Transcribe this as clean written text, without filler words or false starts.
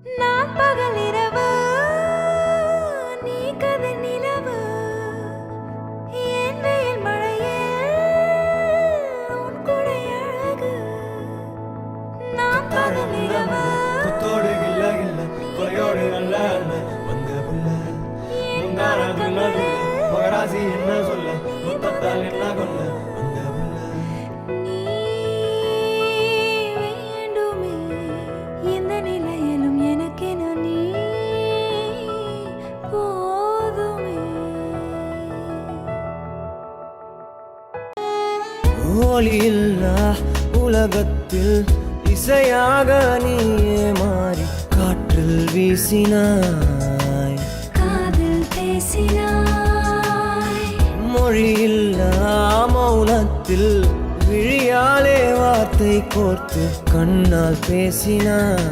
நான் பகல் இரவு நீ கதை நிலவு என் வெயில் மழையே உன் குடை அழகு நான் பகல் இரவு குத்தோடு இல்ல இல்ல கொலையோடு அல்ல அல்ல வந்த புள்ள மகராசி என்ன சொல்ல முத்தத்தால் என்ன கொல்ல வந்த புள்ள நீ வேண்டுமே எந்த நிலையிலும் எனக்கென நீ போதுமே ஒளியில்லா உலகத்தில் இசையாக நீயே மாறி காற்றில் வீசினாய் காதில் பேசினாய் மொழியில்லா மௌனத்தில் விழியாலே வார்த்தை கோர்த்து கண்ணால் பேசினாய்